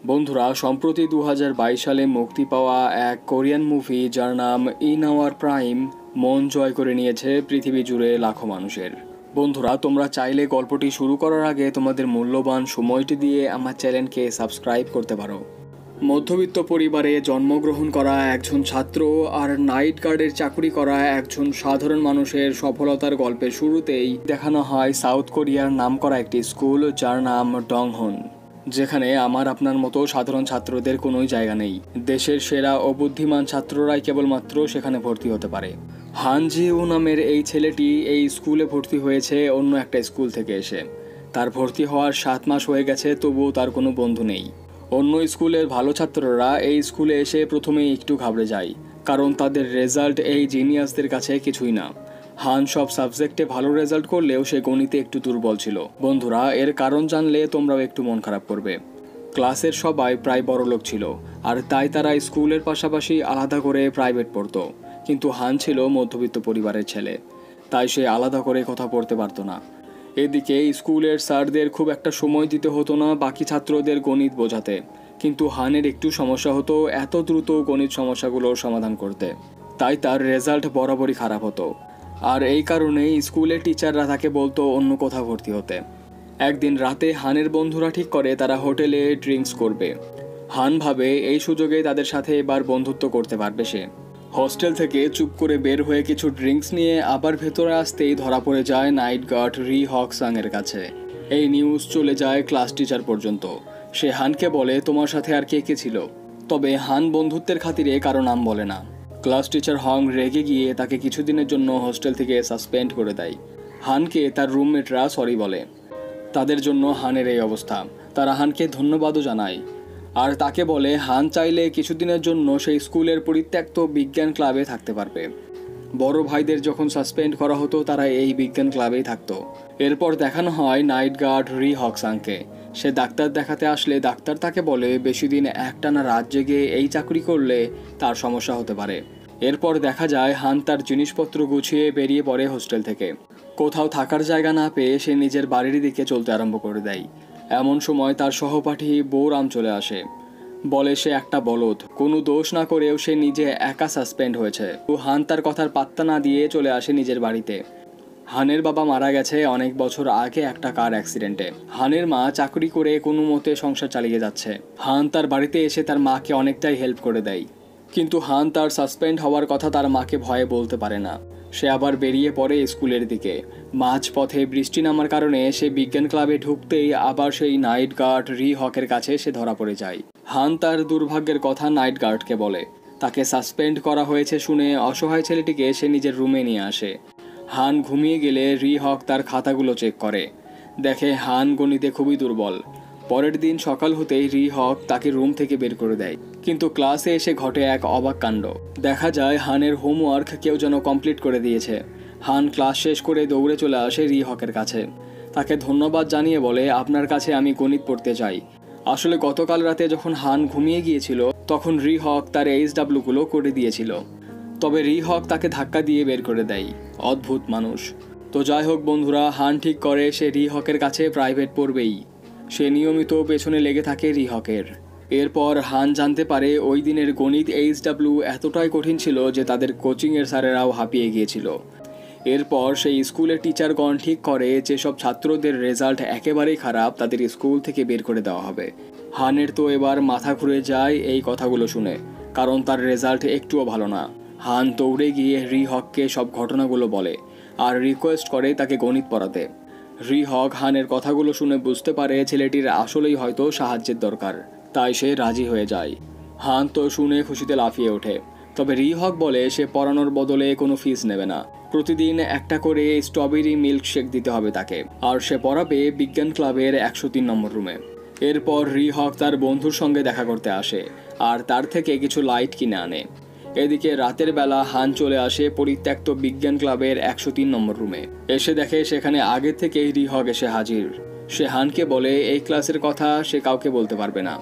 বন্ধুরা, সম্প্রতি 2022 সালে মুক্তি পাওয়া এক কোরিয়ান মুভি যার নাম ইন আওয়ার প্রাইম মন জয় করে নিয়েছে পৃথিবী জুড়ে লাখো মানুষের। বন্ধুরা, তোমরা চাইলে গল্পটি শুরু করার আগে তোমাদের মূল্যবান সময়টি দিয়ে আমার চ্যানেলকে সাবস্ক্রাইব করতে পারো। মধ্যবিত্ত পরিবারে জন্মগ্রহণ করা একজন ছাত্র আর নাইট গার্ডের চাকরি করা একজন সাধারণ মানুষের সফলতার গল্পের শুরুতেই দেখানো হয় সাউথ কোরিয়ার নামকরা একটি স্কুল যার নাম ডংহন, যেখানে আমার আপনার মতো সাধারণ ছাত্রদের কোনোই জায়গা নেই। দেশের সেরা ও বুদ্ধিমান ছাত্ররাই কেবলমাত্র সেখানে ভর্তি হতে পারে। হান জিউ নামের এই ছেলেটি এই স্কুলে ভর্তি হয়েছে অন্য একটা স্কুল থেকে এসে। তার ভর্তি হওয়ার 7 মাস হয়ে গেছে, তবুও তার কোনো বন্ধু নেই। অন্য স্কুলের ভালো ছাত্ররা এই স্কুলে এসে প্রথমেই একটু ঘাবড়ে যায়, কারণ তাদের রেজাল্ট এই জিনিয়াসদের কাছে কিছুই না। হান সব সাবজেক্টে ভালো রেজাল্ট করলেও সে গণিতে একটু দুর্বল ছিল। বন্ধুরা, এর কারণ জানলে তোমরাও একটু মন খারাপ করবে। ক্লাসের সবাই প্রায় বড়লোক ছিল, আর তাই তারা স্কুলের পাশাপাশি আলাদা করে প্রাইভেট পড়তো। কিন্তু হান ছিল মধ্যবিত্ত পরিবারের ছেলে, তাই সে আলাদা করে কথা পড়তে পারতো না। এদিকে স্কুলের স্যারদের খুব একটা সময় দিতে হতো না বাকি ছাত্রদের গণিত বোঝাতে, কিন্তু হানের একটু সমস্যা হতো এত দ্রুত গণিত সমস্যাগুলোর সমাধান করতে। তাই তার রেজাল্ট বরাবরই খারাপ হতো, আর এই কারণেই স্কুলের টিচাররা তাকে বলতো অন্য কোথাও ভর্তি হতে। একদিন রাতে হানের বন্ধুরা ঠিক করে তারা হোটেলে ড্রিঙ্কস করবে। হান ভাবে এই সুযোগে তাদের সাথে এবার বন্ধুত্ব করতে পারবে সে। হস্টেল থেকে চুপ করে বের হয়ে কিছু ড্রিঙ্কস নিয়ে আবার ভেতরে আসতেই ধরা পড়ে যায় নাইট গার্ড রি হক সাংয়ের কাছে। এই নিউজ চলে যায় ক্লাস টিচার পর্যন্ত। সে হানকে বলে, তোমার সাথে আর কে কে ছিল? তবে হান বন্ধুত্বের খাতিরে কারো নাম বলে না। ক্লাস টিচার হং রেগে গিয়ে তাকে কিছুদিনের জন্য হোস্টেল থেকে সাসপেন্ড করে দেয়। হানকে তার রুমমেটরা সরি বলে। তাদের জন্য হানের এই অবস্থা। তারা হানকে ধন্যবাদও জানায়, আর তাকে বলে হান চাইলে কিছুদিনের জন্য সেই স্কুলের পরিত্যক্ত বিজ্ঞান ক্লাবে থাকতে পারবে। বড় ভাইদের যখন সাসপেন্ড করা হতো তারা এই বিজ্ঞান ক্লাবেই থাকতো। এরপর দেখানো হয় নাইট গার্ড রি হক সাংকে। সে ডাক্তার দেখাতে আসলে ডাক্তার তাকে বলে বেশি দিন একটানা রাত জেগে এই চাকরি করলে তার সমস্যা হতে পারে। এরপর দেখা যায় হান তার জিনিসপত্র গুছিয়ে বেরিয়ে পড়ে হোস্টেল থেকে। কোথাও থাকার জায়গা না পেয়ে সে নিজের বাড়ির দিকে চলতে আরম্ভ করে দেয়। এমন সময় তার সহপাঠী বৌরাম চলে আসে। বলে সে একটা বলদ, কোনো দোষ না করেও সে নিজে একা সাসপেন্ড হয়েছে। হান তার কথার পাত্তা না দিয়ে চলে আসে নিজের বাড়িতে। হানের বাবা মারা গেছে অনেক বছর আগে একটা কার অ্যাক্সিডেন্টে। হানের মা চাকরি করে কোনো মতে সংসার চালিয়ে যাচ্ছে। হান তার বাড়িতে এসে তার মাকে অনেকটাই হেল্প করে দেয়, কিন্তু হান তার সাসপেন্ড হওয়ার কথা তার মাকে ভয়ে বলতে পারে না। সে আবার বেরিয়ে পড়ে স্কুলের দিকে। মাঝপথে বৃষ্টি নামার কারণে সে বিজ্ঞান ক্লাবে ঢুকতেই আবার সেই নাইট গার্ড রি হকের কাছে সে ধরা পড়ে যায়। হান তার দুর্ভাগ্যের কথা নাইট গার্ডকে বলে। তাকে সাসপেন্ড করা হয়েছে শুনে অসহায় ছেলেটিকে সে নিজের রুমে নিয়ে আসে। হান ঘুমিয়ে গেলে রি হক তার খাতাগুলো চেক করে। দেখে হান গণিতে খুবই দুর্বল। পরের দিন সকাল হতেই রি হক তাকে রুম থেকে বের করে দেয়। কিন্তু ক্লাসে এসে ঘটে এক অবাক কাণ্ড। দেখা যায় হানের হোমওয়ার্ক কেউ যেন কমপ্লিট করে দিয়েছে। হান ক্লাস শেষ করে দৌড়ে চলে আসে রি হকের কাছে। তাকে ধন্যবাদ জানিয়ে বলে, আপনার কাছে আমি গণিত পড়তে চাই। আসলে গতকাল রাতে যখন হান ঘুমিয়ে গিয়েছিল তখন রি হক তার HWগুলো করে দিয়েছিল। তবে রি হক তাকে ধাক্কা দিয়ে বের করে দেয়। অদ্ভুত মানুষ। তো যাই হোক বন্ধুরা, হান ঠিক করে সে রি হকের কাছে প্রাইভেট পড়বেই। সে নিয়মিত পেছনে লেগে থাকে রি হকের। এরপর হান জানতে পারে ওই দিনের গণিত HW এতটাই কঠিন ছিল যে তাদের কোচিংয়ের স্যারেরাও হাঁপিয়ে গিয়েছিল। এরপর সেই স্কুলের টিচারগণ ঠিক করে যেসব ছাত্রদের রেজাল্ট একেবারেই খারাপ তাদের স্কুল থেকে বের করে দেওয়া হবে। হানের তো এবার মাথা ঘুরে যায় এই কথাগুলো শুনে, কারণ তার রেজাল্ট একটুও ভালো না। হান দৌড়ে গিয়ে রি হককে সব ঘটনাগুলো বলে আর রিকোয়েস্ট করে তাকে গণিত পড়াতে। রি হক হানের কথাগুলো শুনে বুঝতে পারে ছেলেটির আসলেই হয়তো সাহায্যের দরকার, তাই সে রাজি হয়ে যায়। হান তো শুনে খুশিতে লাফিয়ে ওঠে। তবে রি হক বলে সে পড়ানোর বদলে কোনো ফিস নেবে না। প্রতিদিন একটা করে স্ট্রবেরি মিল্কশেক দিতে হবে তাকে, আর সে পড়াবে বিজ্ঞান ক্লাবের 103 নম্বর রুমে। এরপর রি হক তার বন্ধুর সঙ্গে দেখা করতে আসে আর তার থেকে কিছু লাইট কিনে আনে। এদিকে রাতের বেলা হান চলে আসে পরিত্যক্ত বিজ্ঞান ক্লাবের 103 নম্বর রুমে। এসে দেখে সেখানে আগে থেকেই রি হক এসে হাজির। সে হানকে বলে এই ক্লাসের কথা সে কাউকে বলতে পারবে না,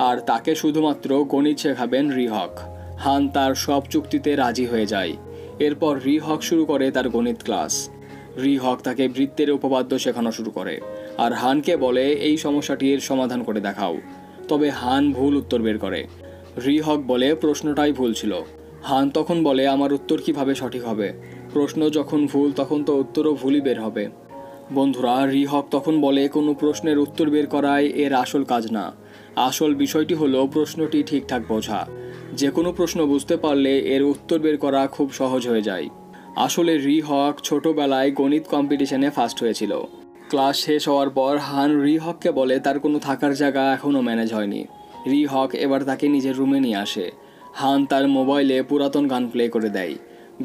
আর তাকে শুধুমাত্র গণিত শেখাবেন রি হক। হান তার সব চুক্তিতে রাজি হয়ে যায়। এরপর রি হক শুরু করে তার গণিত ক্লাস। রি হক তাকে বৃত্তের উপপাদ্য শেখানো শুরু করে আর হানকে বলে এই সমস্যাটির সমাধান করে দেখাও। তবে হান ভুল উত্তর বের করে। রি-হক বলে প্রশ্নটাই ভুল ছিল। হান তখন বলে আমার উত্তর কিভাবে সঠিক হবে? প্রশ্ন যখন ভুল তখন তো উত্তরও ভুলই বের হবে। বন্ধুরা, রি-হক তখন বলে কোনো প্রশ্নের উত্তর বের করাই এর আসল কাজ না। আসল বিষয়টি হলো প্রশ্নটি ঠিকঠাক বোঝা। যে কোনো প্রশ্ন বুঝতে পারলে এর উত্তর বের করা খুব সহজ হয়ে যায়। আসলে রি-হক ছোটবেলায় গণিত কম্পিটিশনে ফার্স্ট হয়েছিল। ক্লাস শেষ হওয়ার পর হান রি-হককে বলে তার কোনো থাকার জায়গা এখনও ম্যানেজ হয়নি। রি-হক এবার তাকে নিজের রুমে নিয়ে আসে। হান তার মোবাইলে পুরাতন গান প্লে করে দেয়।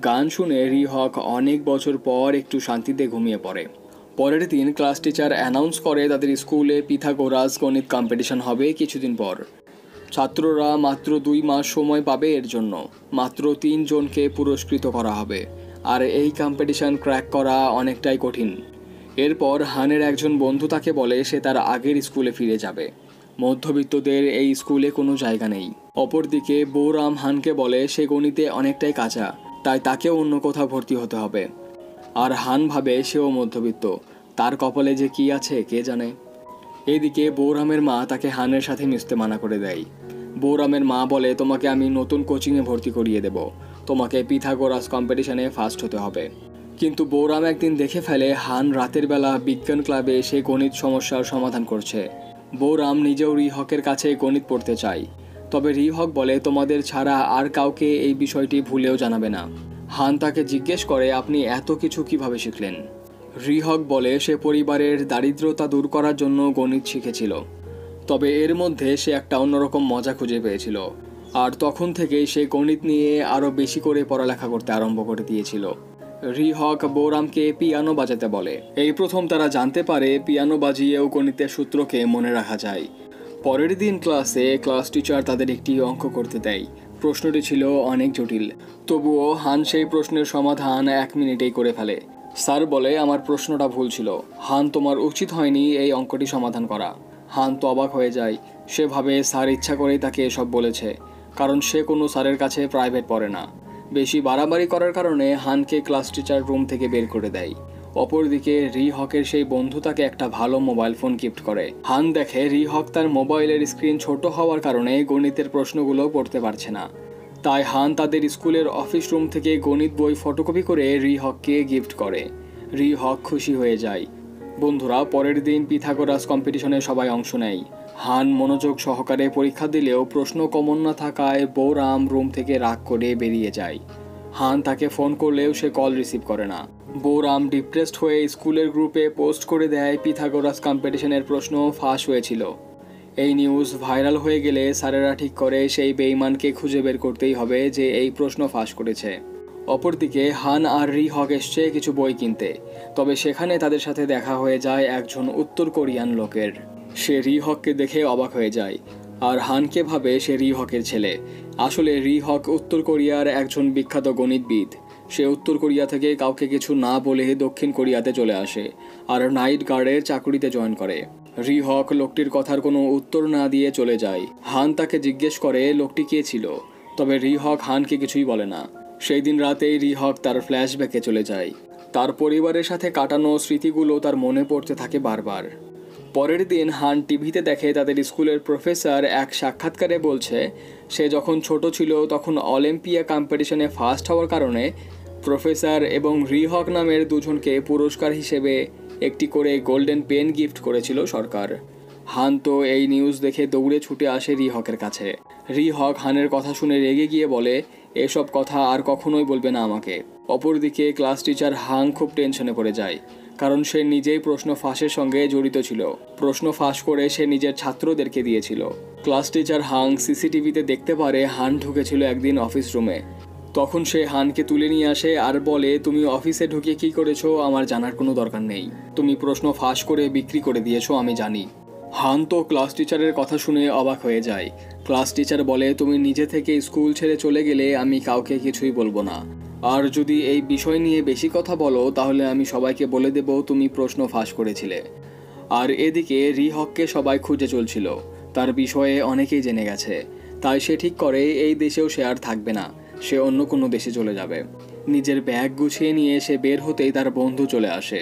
গান শুনে রি-হক অনেক বছর পর একটু শান্তিতে ঘুমিয়ে পড়ে। পরের দিন ক্লাস টিচার অ্যানাউন্স করে তাদের স্কুলে পিথাগোরাস গণিত কম্পিটিশন হবে কিছুদিন পর। ছাত্ররা মাত্র 2 মাস সময় পাবে এর জন্য। মাত্র 3 জনকে পুরস্কৃত করা হবে। আর এই কম্পিটিশন ক্র্যাক করা অনেকটাই কঠিন। এরপর হানের একজন বন্ধু তাকে বলে সে তার আগের স্কুলে ফিরে যাবে। মধ্যবিত্তদের এই স্কুলে কোনো জায়গা নেই। অপরদিকে বৌরাম হানকে বলে সে গণিতে অনেকটাই কাঁচা, তাই তাকেও অন্য কোথাও ভর্তি হতে হবে। আর হান ভাবে সেও মধ্যবিত্ত, তার কপালে যে কি আছে কে জানে। এইদিকে বৌরামের মা তাকে হানের সাথে মিশতে মানা করে দেয়। বৌরামের মা বলে তোমাকে আমি নতুন কোচিংয়ে ভর্তি করিয়ে দেব, তোমাকে পিথাগোরাস কম্পিটিশনে ফার্স্ট হতে হবে। কিন্তু বৌরাম একদিন দেখে ফেলে হান রাতের বেলা বিজ্ঞান ক্লাবে এসে গণিত সমস্যার সমাধান করছে। বৌরাম নিজেও রি-হকের কাছে গণিত পড়তে চায়, তবে রি-হক বলে তোমাদের ছাড়া আর কাউকে এই বিষয়টি ভুলেও জানাবে না। হান তাকে জিজ্ঞেস করে আপনি এত কিছু কিভাবে শিখলেন? রি-হক বলে সে পরিবারের দারিদ্রতা দূর করার জন্য গণিত শিখেছিল, তবে এর মধ্যে সে একটা অন্যরকম মজা খুঁজে পেয়েছিল। আর তখন থেকেই সে গণিত নিয়ে আরও বেশি করে পড়ালেখা করতে আরম্ভ করে দিয়েছিল। রি-হক বৌরামকে পিয়ানো বাজাতে বলে। এই প্রথম তারা জানতে পারে পিয়ানো বাজিয়েও গণিতের সূত্রকে মনে রাখা যায়। পরের দিন ক্লাসে ক্লাস টিচার তাদের একটি অঙ্ক করতে দেয়। প্রশ্নটি ছিল অনেক জটিল, তবুও হান সেই প্রশ্নের সমাধান 1 মিনিটেই করে ফেলে। স্যার বলে আমার প্রশ্নটা ভুল ছিল, হান তোমার উচিত হয়নি এই অঙ্কটি সমাধান করা। হান তো অবাক হয়ে যায়। সে ভাবে স্যার ইচ্ছা করেই তাকে এসব বলেছে, কারণ সে কোনো স্যারের কাছে প্রাইভেট পড়ে না। বেশি বাড়াবাড়ি করার কারণে হানকে ক্লাস টিচার রুম থেকে বের করে দেয়। অপরদিকে রি-হকের সেই বন্ধু তাকে একটা ভালো মোবাইল ফোন গিফট করে। হান দেখে রি-হক তার মোবাইলের স্ক্রিন ছোট হওয়ার কারণে গণিতের প্রশ্নগুলো পড়তে পারছে না। তাই হান তাদের স্কুলের অফিস রুম থেকে গণিত বই ফটোকপি করে রি-হককে গিফট করে। রি-হক খুশি হয়ে যায়। বন্ধুরা, পরের দিন পিথাগোরাস কম্পিটিশনে সবাই অংশ নেয়। হান মনোযোগ সহকারে পরীক্ষা দিলেও প্রশ্ন কমন না থাকায় বৌরাম রুম থেকে রাগ করে বেরিয়ে যায়। হান তাকে ফোন করলেও সে কল রিসিভ করে না। বৌরাম ডিপ্রেসড হয়ে স্কুলের গ্রুপে পোস্ট করে দেয় পিথাগোরাস কম্পিটিশনের প্রশ্ন ফাঁস হয়েছিল। এই নিউজ ভাইরাল হয়ে গেলে স্যারেরা ঠিক করে সেই বেঈমানকে খুঁজে বের করতেই হবে যে এই প্রশ্ন ফাঁস করেছে। অপরদিকে হান আর রি-হক এসছে কিছু বই কিনতে, তবে সেখানে তাদের সাথে দেখা হয়ে যায় একজন উত্তর কোরিয়ান লোকের। সে রি-হককে দেখে অবাক হয়ে যায়, আর হানকে ভাবে সে রি-হকের ছেলে। আসলে রি-হক উত্তর কোরিয়ার একজন বিখ্যাত গণিতবিদ। সে উত্তর কোরিয়া থেকে কাউকে কিছু না বলে দক্ষিণ কোরিয়াতে চলে আসে আর নাইট গার্ডের চাকুরিতে জয়েন করে। রি-হক লোকটির কথার কোনো উত্তর না দিয়ে চলে যায়। হান তাকে জিজ্ঞেস করে লোকটি কে ছিল, তবে রি-হক হানকে কিছুই বলে না। সেই দিন রাতেই রি-হক তার ফ্ল্যাশব্যাকে চলে যায়। তার পরিবারের সাথে কাটানো স্মৃতিগুলো তার মনে পড়তে থাকে বারবার। পরের দিন হান টিভিতে দেখে তাদের স্কুলের প্রফেসর এক সাক্ষাৎকারে বলছে সে যখন ছোট ছিল তখন অলিম্পিয়া কম্পিটিশনে ফার্স্ট হওয়ার কারণে প্রফেসর এবং রি-হক নামের দুজনকে পুরস্কার হিসেবে একটি করে গোল্ডেন পেন গিফট করেছিল সরকার। হান তো এই নিউজ দেখে দৌড়ে ছুটে আসে রি-হকের কাছে। রি-হক হানের কথা শুনে রেগে গিয়ে বলে এসব কথা আর কখনোই বলবে না আমাকে। অপরদিকে ক্লাস টিচার হাং খুব টেনশনে পড়ে যায়, কারণ সে নিজেই প্রশ্ন ফাঁসের সঙ্গে জড়িত ছিল। প্রশ্ন ফাঁস করে সে নিজের ছাত্রদেরকে দিয়েছিল। ক্লাস টিচার হাং সিসিটিভিতে দেখতে পারে হান ঢুকেছিল একদিন অফিস রুমে। তখন সে হানকে তুলে নিয়ে আসে আর বলে তুমি অফিসে ঢুকে কি করেছো আমার জানার কোনো দরকার নেই। তুমি প্রশ্ন ফাঁস করে বিক্রি করে দিয়েছো আমি জানি। হান তো ক্লাস টিচারের কথা শুনে অবাক হয়ে যায়। ক্লাস টিচার বলে তুমি নিজে থেকে স্কুল ছেড়ে চলে গেলে আমি কাউকে কিছুই বলবো না, আর যদি এই বিষয় নিয়ে বেশি কথা বলো তাহলে আমি সবাইকে বলে দেব তুমি প্রশ্ন ফাঁস করেছিলে। আর এদিকে রি-হককে সবাই খুঁজে চলছিল, তার বিষয়ে অনেকেই জেনে গেছে। তাই সে ঠিক করে এই দেশেও সে আর থাকবে না, সে অন্য কোনো দেশে চলে যাবে। নিজের ব্যাগ গুছিয়ে নিয়ে সে বের হতেই তার বন্ধু চলে আসে।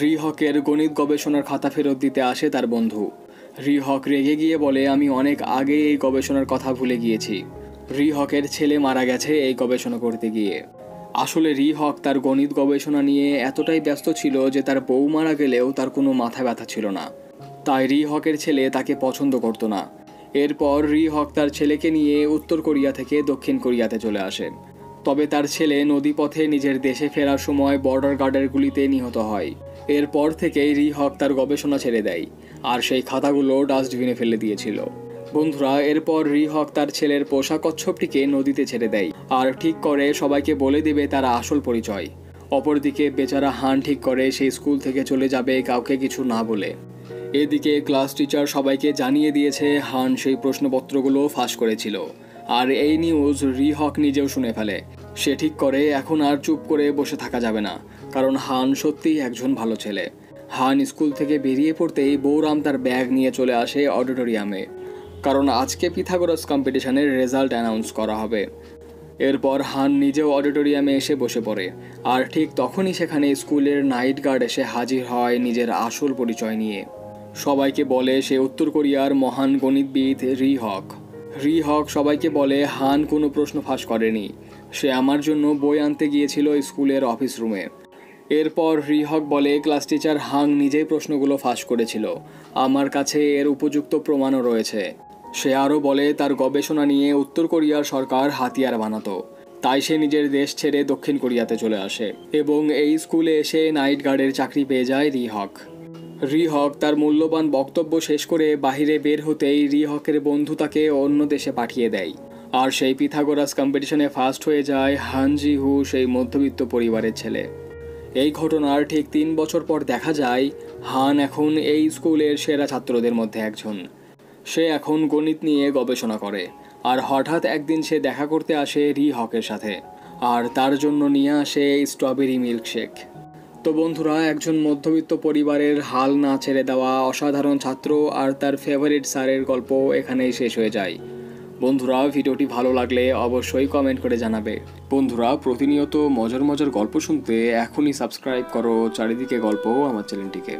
রি-হকের গণিত গবেষণার খাতা ফেরত দিতে আসে তার বন্ধু। রি-হক রেগে গিয়ে বলে, আমি অনেক আগে এই গবেষণার কথা ভুলে গিয়েছি। রি-হকের ছেলে মারা গেছে এই গবেষণা করতে গিয়ে। আসলে রি-হক তার গণিত গবেষণা নিয়ে এতটাই ব্যস্ত ছিল যে তার বউ মারা গেলেও তার কোনো মাথা ব্যথা ছিল না। তাই রি-হকের ছেলে তাকে পছন্দ করতো না। এরপর রি-হক তার ছেলেকে নিয়ে উত্তর কোরিয়া থেকে দক্ষিণ কোরিয়াতে চলে আসে। তবে তার ছেলে নদীপথে নিজের দেশে ফেরার সময় বর্ডার গার্ডের গুলিতে নিহত হয়। এরপর থেকেই রি-হক তার গবেষণা ছেড়ে দেয়, আর সেই খাতাগুলো ডাস্টবিনে ফেলে দিয়েছিল। বন্ধুরা, এরপর রি-হক তার ছেলের পোষা কচ্ছপটিকে নদীতে ছেড়ে দেয় আর ঠিক করে সবাইকে বলে দেবে তার আসল পরিচয়। অপরদিকে বেচারা হান ঠিক করে সেই স্কুল থেকে চলে যাবে কাউকে কিছু না বলে। এদিকে ক্লাস টিচার সবাইকে জানিয়ে দিয়েছে হান সেই প্রশ্নপত্রগুলো ফাঁস করেছিল, আর এই নিউজ রি-হক নিজেও শুনে ফেলে। সে ঠিক করে এখন আর চুপ করে বসে থাকা যাবে না, কারণ হান সত্যিই একজন ভালো ছেলে। হান স্কুল থেকে বেরিয়ে পড়তেই বৌরাম তার ব্যাগ নিয়ে চলে আসে অডিটোরিয়ামে, কারণ আজকে পিথাগোরাস কম্পিটিশনের রেজাল্ট অ্যানাউন্স করা হবে। এরপর হান নিজেও অডিটোরিয়ামে এসে বসে পড়ে, আর ঠিক তখনই সেখানে স্কুলের নাইট গার্ড এসে হাজির হয় নিজের আসল পরিচয় নিয়ে। সবাইকে বলে সে উত্তর কোরিয়ার মহান গণিতবিদ রি-হক। রি-হক সবাইকে বলে হান কোনো প্রশ্ন ফাঁস করেনি, সে আমার জন্য বই আনতে গিয়েছিল স্কুলের অফিস রুমে। এরপর রি-হক বলে ক্লাস টিচার হাং নিজেই প্রশ্নগুলো ফাঁস করেছিল, আমার কাছে এর উপযুক্ত প্রমাণও রয়েছে। সে আরও বলে তার গবেষণা নিয়ে উত্তর কোরিয়ার সরকার হাতিয়ার বানাতো, তাই সে নিজের দেশ ছেড়ে দক্ষিণ কোরিয়াতে চলে আসে এবং এই স্কুলে এসে নাইট গার্ডের চাকরি পেয়ে যায় রি-হক। রি-হক তার মূল্যবান বক্তব্য শেষ করে বাইরে বের হতেই রি-হকের বন্ধু তাকে অন্য দেশে পাঠিয়ে দেয়, আর সেই পিথাগোরাস কম্পিটিশনে ফার্স্ট হয়ে যায় হান জি-হু, সেই মধ্যবিত্ত পরিবারের ছেলে। এই ঘটনার ঠিক 3 বছর পর দেখা যায় হান এখন এই স্কুলের সেরা ছাত্রদের মধ্যে একজন। সে এখন গণিত নিয়ে গবেষণা করে, আর হঠাৎ একদিন সে দেখা করতে আসে রি-হকের সাথে, আর তার জন্য নিয়ে আসে স্ট্রবেরি মিল্কশেক। তো বন্ধুরা, একজন মধ্যবিত্ত পরিবারের হাল না ছেড়ে দেওয়া অসাধারণ ছাত্র আর তার ফেভারিট স্যারের গল্প এখানেই শেষ হয়ে যায়। বন্ধুরা, ভিডিওটি ভালো লাগলে অবশ্যই কমেন্ট করে জানাবে। বন্ধুরা, প্রতিনিয়ত মজার মজার গল্প শুনতে এখনই সাবস্ক্রাইব করো চারিদিকে গল্প আমার চ্যানেলটিকে।